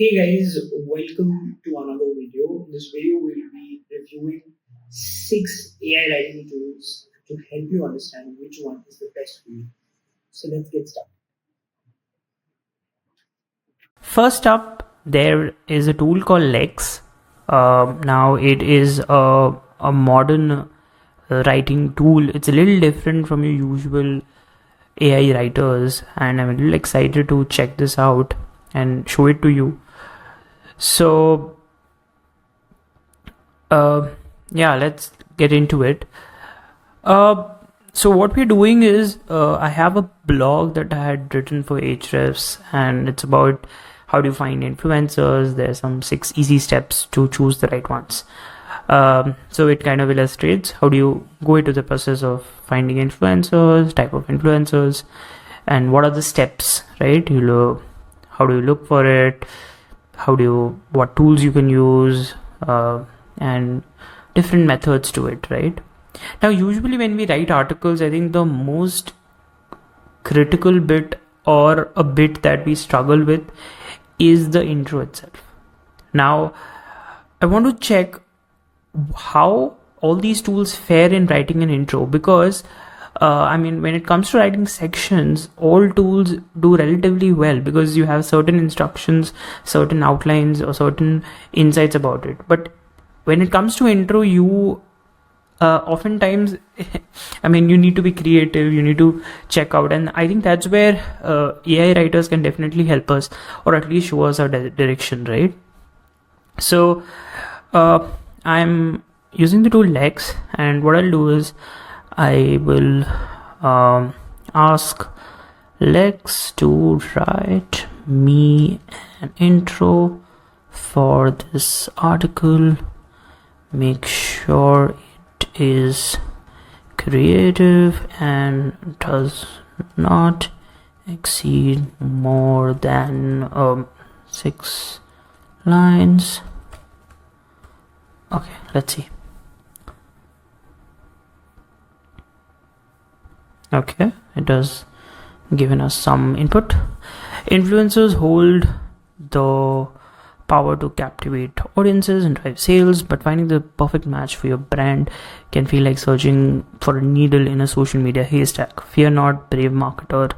Hey guys, welcome to another video. In this video, we'll be reviewing 6 AI writing tools to help you understand which one is the best for you. So let's get started. First up, there is a tool called Lex. Now it is a modern writing tool. It's a little different from your usual AI writers, and I'm a little excited to check this out and show it to you. So yeah, let's get into it. So what we're doing is I have a blog that I had written for Ahrefs, and it's about how do you find influencers. There's some 6 easy steps to choose the right ones. So it kind of illustrates how do you go into the process of finding influencers, type of influencers, and what are the steps, right? How do you look for it? What tools you can use, and different methods to it, right? Now, usually when we write articles, I think the most critical bit or a bit that we struggle with is the intro itself. Now, I want to check how all these tools fare in writing an intro, because when it comes to writing sections, all tools do relatively well because you have certain instructions, certain outlines, or certain insights about it. But when it comes to intro, you oftentimes you need to be creative, you need to check out, and I think that's where AI writers can definitely help us, or at least show us our direction, right? So I'm using the tool Lex, and what I'll do is I will ask Lex to write me an intro for this article. Make sure it is creative and does not exceed more than 6 lines. Okay, let's see. Okay, it has given us some input. Influencers hold the power to captivate audiences and drive sales, but finding the perfect match for your brand can feel like searching for a needle in a social media haystack. Fear not, brave marketer.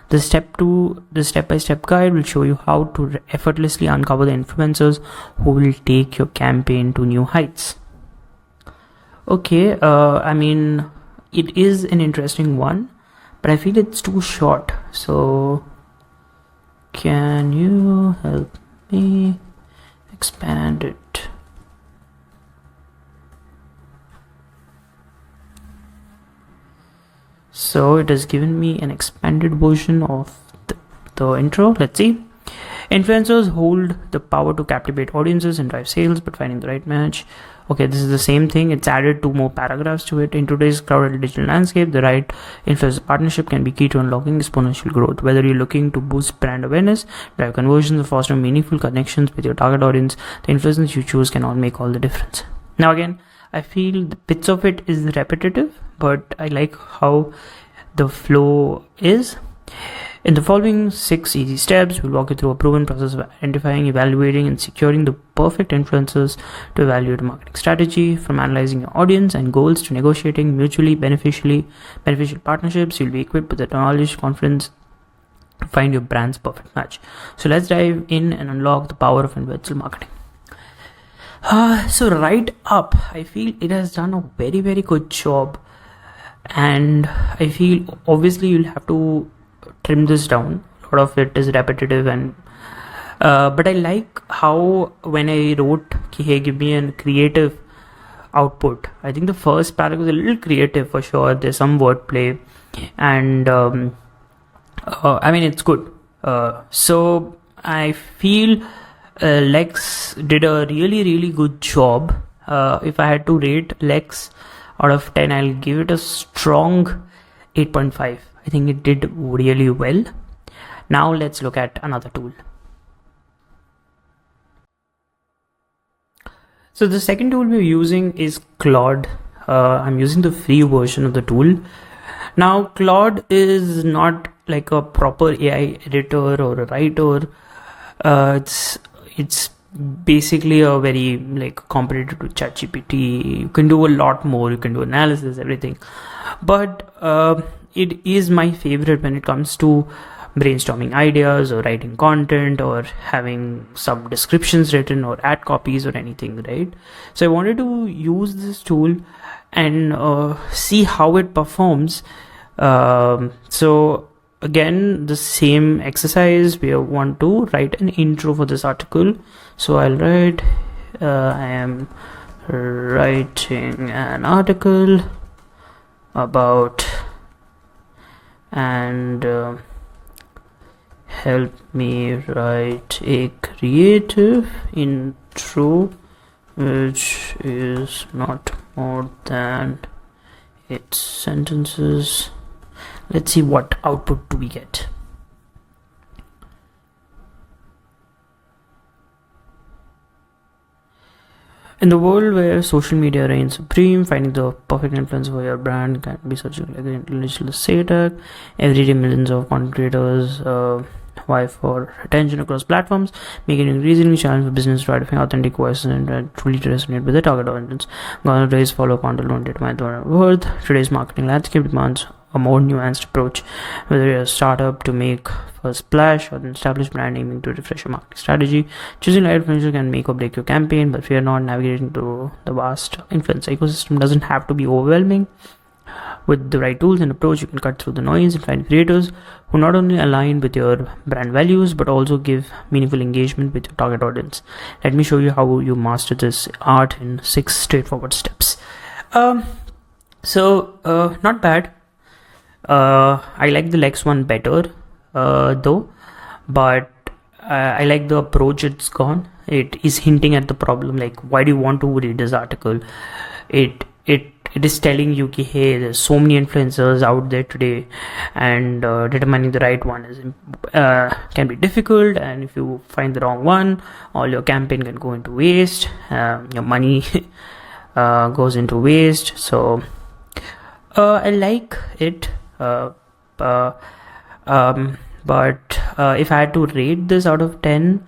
The step-by-step guide will show you how to effortlessly uncover the influencers who will take your campaign to new heights. Okay, it is an interesting one, but I feel it's too short. So can you help me expand it? So it has given me an expanded version of the intro. Let's see. Influencers hold the power to captivate audiences and drive sales, but finding the right match. Okay, this is the same thing. It's added 2 more paragraphs to it. In today's crowded digital landscape, the right influencer partnership can be key to unlocking exponential growth. Whether you're looking to boost brand awareness, drive conversions, or foster meaningful connections with your target audience, the influencers you choose can all make all the difference. Now again, I feel the bits of it is repetitive, but I like how the flow is. In the following 6 easy steps, we'll walk you through a proven process of identifying, evaluating, and securing the perfect influencers to evaluate a marketing strategy. From analyzing your audience and goals to negotiating mutually beneficial partnerships, you'll be equipped with the knowledge, confidence to find your brand's perfect match. So let's dive in and unlock the power of influencer marketing. So right up, I feel it has done a very, very good job, and I feel obviously you'll have to trim this down. A lot of it is repetitive, and but I like how when I wrote, hey, give me a creative output, I think the first paragraph was a little creative for sure. There's some wordplay, and it's good. So I feel Lex did a really, really good job. If I had to rate Lex out of 10, I'll give it a strong 8.5. I think it did really well. Now let's look at another tool. So the second tool we're using is Claude. I'm using the free version of the tool. Now Claude is not like a proper AI editor or a writer. It's it's basically a very like competitor to ChatGPT. You can do a lot more. You can do analysis, everything. But it is my favorite when it comes to brainstorming ideas or writing content or having some descriptions written or ad copies or anything, right? So I wanted to use this tool and see how it performs. So again, the same exercise, we want to write an intro for this article. So I'll write, I am writing an article about, and help me write a creative intro which is not more than 8 sentences. Let's see what output do we get. In the world where social media reigns supreme, finding the perfect influencer for your brand can be such like an intellectual attack. Every day, millions of content creators vie for attention across platforms, making it increasingly challenging for business to try to find authentic voices and truly resonate with the target audience. Nowadays, follow content don't determine their worth. Today's marketing landscape demands a more nuanced approach. Whether you're a startup to make a splash or an established brand aiming to refresh your marketing strategy, choosing the right influencer can make or break your campaign. But fear not, navigating through the vast influencer ecosystem doesn't have to be overwhelming. With the right tools and approach, you can cut through the noise and find creators who not only align with your brand values but also give meaningful engagement with your target audience. Let me show you how you master this art in 6 straightforward steps. Not bad. I like the Lex one better, though, but I like the approach it's gone. It is hinting at the problem, like, why do you want to read this article? It is telling you, hey, there's so many influencers out there today, and determining the right one is can be difficult. And if you find the wrong one, all your campaign can go into waste. Your money goes into waste. So I like it. But if I had to rate this out of 10,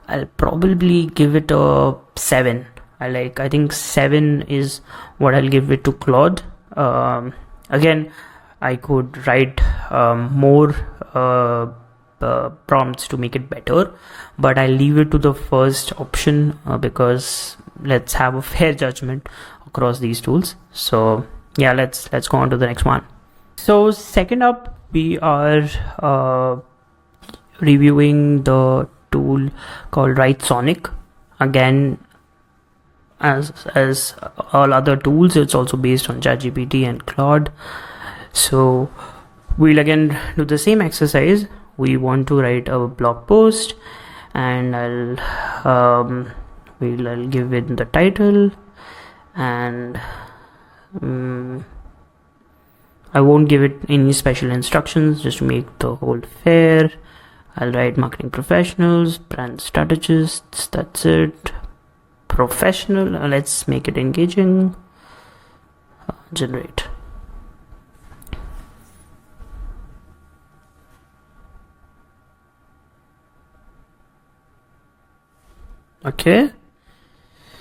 I'll probably give it a 7. I think 7 is what I'll give it to Claude. Again, I could write more prompts to make it better, but I'll leave it to the first option because let's have a fair judgment across these tools. So yeah, let's go on to the next one. So second up, we are reviewing the tool called WriteSonic. Again, as all other tools, it's also based on ChatGPT and Claude. So we'll again do the same exercise. We want to write a blog post, and I'll give it the title, and I won't give it any special instructions just to make the whole fair. I'll write marketing professionals, brand strategists, that's it. Professional, let's make it engaging. Generate. Okay,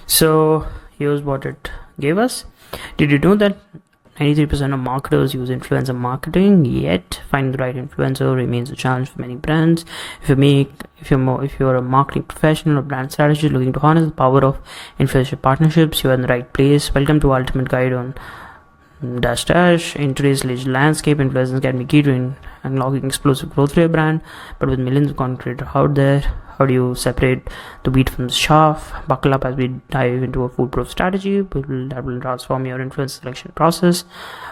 so here's what it gave us. Did you know that 93% of marketers use influencer marketing, yet finding the right influencer remains a challenge for many brands. If you're a marketing professional or brand strategist looking to harness the power of influencer partnerships, you are in the right place. Welcome to Ultimate Guide on -- in today's digital landscape, influencers can be key to unlocking explosive growth for your brand, but with millions of content creators out there, how do you separate the wheat from the chaff? Buckle up as we dive into a foolproof strategy that will transform your influence selection process.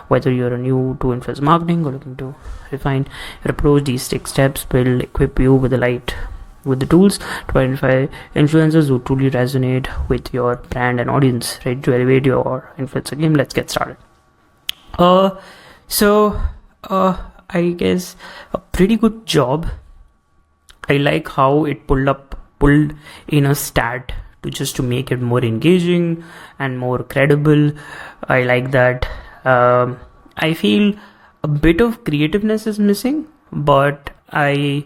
Whether you're new to influence marketing or looking to refine your approach, these 6 steps will equip you with the tools to identify influencers who truly resonate with your brand and audience. Ready to elevate your influencer game? Let's get started. I guess a pretty good job. I like how it pulled in a stat to make it more engaging and more credible. I like that. I feel a bit of creativeness is missing, but I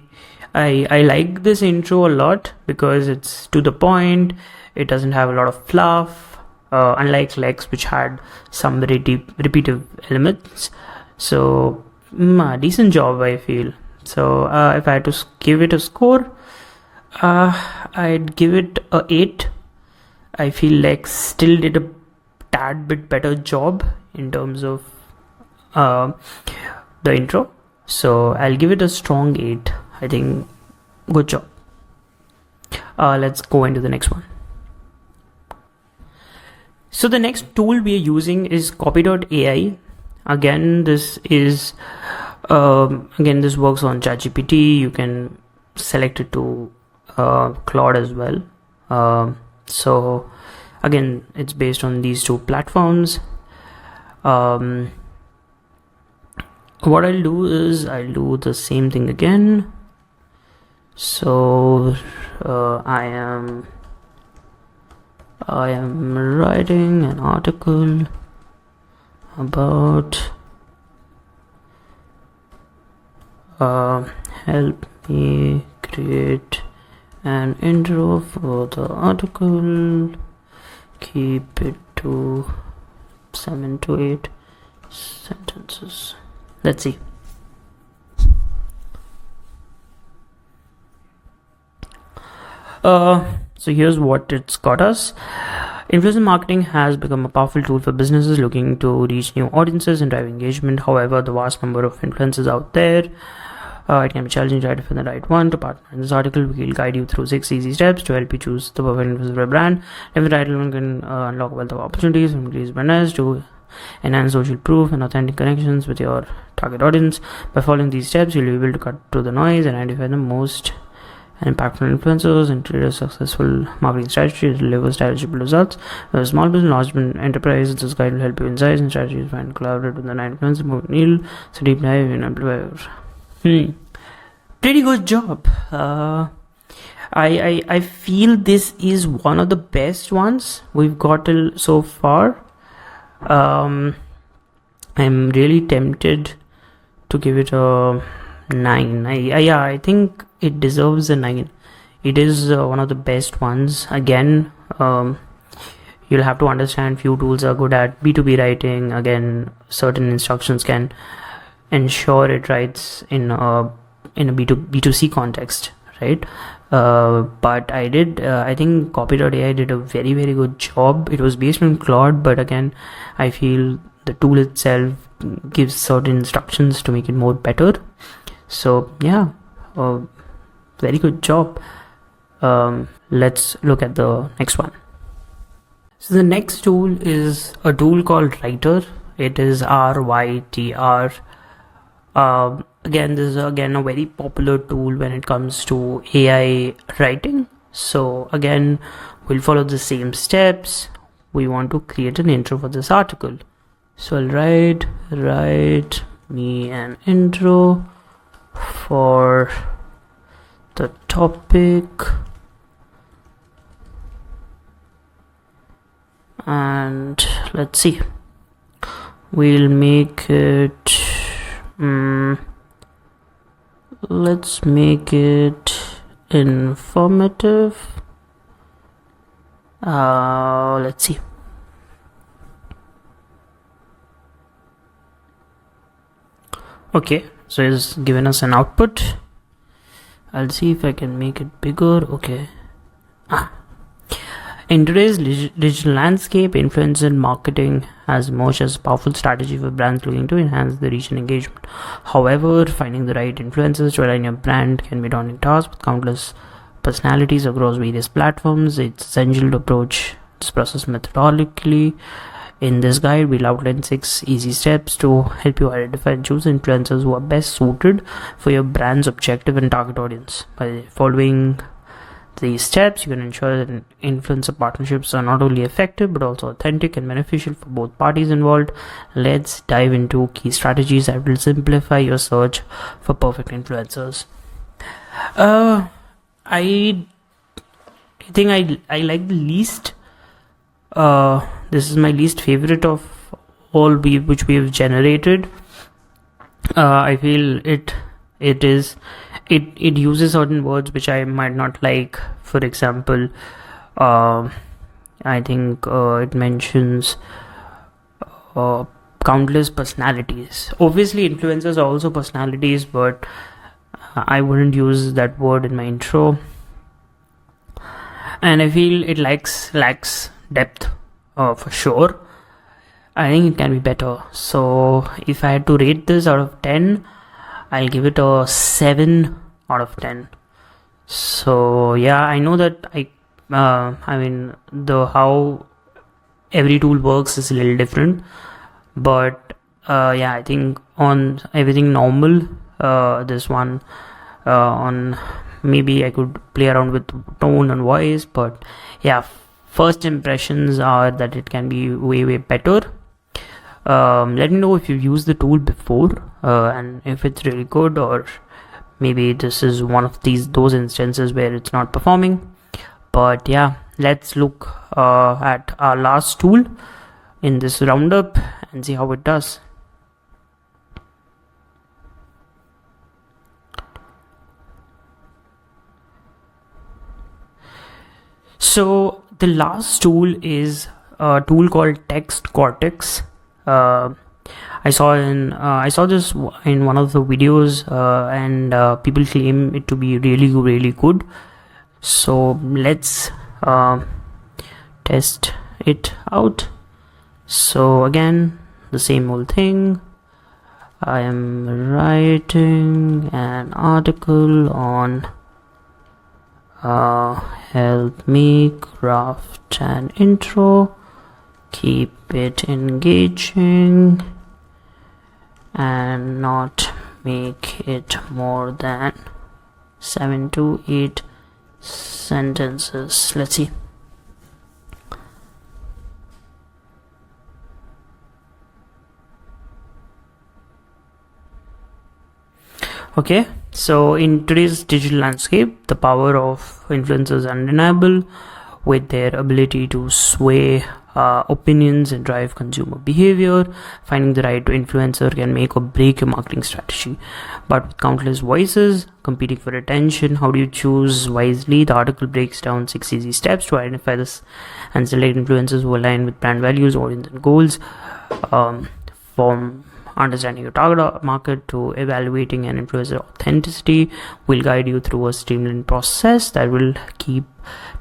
like this intro a lot because it's to the point. It doesn't have a lot of fluff, unlike Lex, which had some very deep repetitive elements. So decent job, I feel. So if I had to give it a score, I'd give it a 8. I feel Lex still did a tad bit better job in terms of the intro. So I'll give it a strong 8. I think good job. Let's go into the next one. So the next tool we are using is Copy.ai. Again, this is this works on ChatGPT. You can select it to Claude as well. So again, it's based on these two platforms. What I'll do is I'll do the same thing again. So I am writing an article about help me create an intro for the article. Keep it to 7 to 8 sentences. Let's see. So here's what it's got us. Influencer marketing has become a powerful tool for businesses looking to reach new audiences and drive engagement. However, the vast number of influencers out there, it can be challenging to identify the right one to partner. In this article, we will guide you through 6 easy steps to help you choose the perfect influencer for a brand. Every title one can unlock a wealth of opportunities from increased brand to enhance social proof and authentic connections with your target audience. By following these steps, you'll be able to cut through the noise and identify the most impactful influencers and create a successful marketing strategy to deliver tangible results. Whether small business, large enterprise, this guide will help you insights and strategies find collaborate with the 9 influencers, move needle, so deep dive in amplifier. Pretty good job. I feel this is one of the best ones we've got till so far. I'm really tempted to give it a 9. I think it deserves a 9. It is one of the best ones. Again, you'll have to understand few tools are good at B2B writing. Again, certain instructions can ensure it writes in a B2C context, right? But I think Copy.ai did a very, very good job. It was based on Claude, but again, I feel the tool itself gives certain instructions to make it more better. So yeah, very good job. Let's look at the next one. So the next tool is a tool called Rytr. It is Rytr. Again, this is a very popular tool when it comes to AI writing. So again, we'll follow the same steps. We want to create an intro for this article. So I'll write me an intro for the topic, and let's see, we'll make it let's make it informative. Let's see. Okay, so it's given us an output. I'll see if I can make it bigger. Okay. In today's digital landscape, influencer marketing has emerged as a powerful strategy for brands looking to enhance their reach and engagement. However, finding the right influencers to align your brand can be a daunting task with countless personalities across various platforms. It's essential to approach this process methodically. In this guide, we'll outline 6 easy steps to help you identify and choose influencers who are best suited for your brand's objective and target audience. By following these steps, you can ensure that influencer partnerships are not only effective but also authentic and beneficial for both parties involved. Let's dive into key strategies that will simplify your search for perfect influencers. I think I like the least. This is my least favorite of all which we have generated. I feel it it uses certain words which I might not like. For example, I think it mentions countless personalities. Obviously influencers are also personalities, but I wouldn't use that word in my intro, and I feel it lacks depth for sure. I think it can be better. So if I had to rate this out of 10, I'll give it a 7 out of 10. So yeah, I know that I mean the how every tool works is a little different, but yeah, I think on everything normal, this one on maybe I could play around with tone and voice, but yeah, first impressions are that it can be way better. Let me know if you've used the tool before and if it's really good, or maybe this is one of those instances where it's not performing. But yeah, let's look at our last tool in this roundup and see how it does. So the last tool is a tool called Text Cortex. I saw this in one of the videos, and people claim it to be really good. So let's test it out. So again, the same old thing. I am writing an article on help me craft an intro, keep it engaging, and not make it more than 7 to 8 sentences. Let's see. Okay, so in today's digital landscape, the power of influencers is undeniable, with their ability to sway opinions and drive consumer behavior. Finding the right influencer can make or break your marketing strategy. But with countless voices competing for attention, how do you choose wisely? The article breaks down 6 easy steps to identify this and select influencers who align with brand values, audience, and goals. From understanding your target market to evaluating an influencer authenticity, will guide you through a streamlined process that will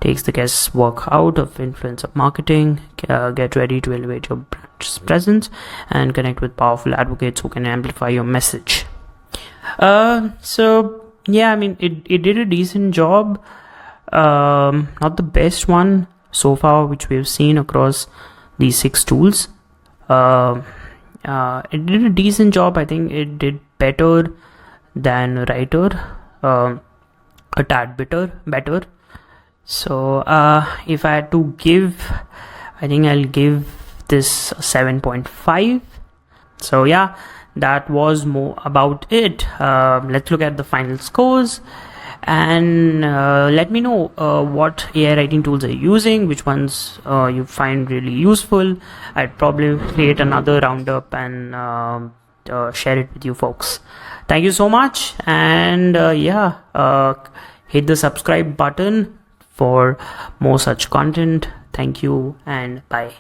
takes the guesswork out of influencer marketing. Get ready to elevate your brand's presence and connect with powerful advocates who can amplify your message. So yeah, I mean it did a decent job. Not the best one so far which we've seen across these 6 tools. It did a decent job. I think it did better than Rytr, a tad better. So if I had to give, I think I'll give this a 7.5. So yeah, that was more about it. Let's look at the final scores, and let me know what AI writing tools are you using, which ones you find really useful. I'd probably create another roundup and share it with you folks. Thank you so much, and hit the subscribe button for more such content. Thank you and bye.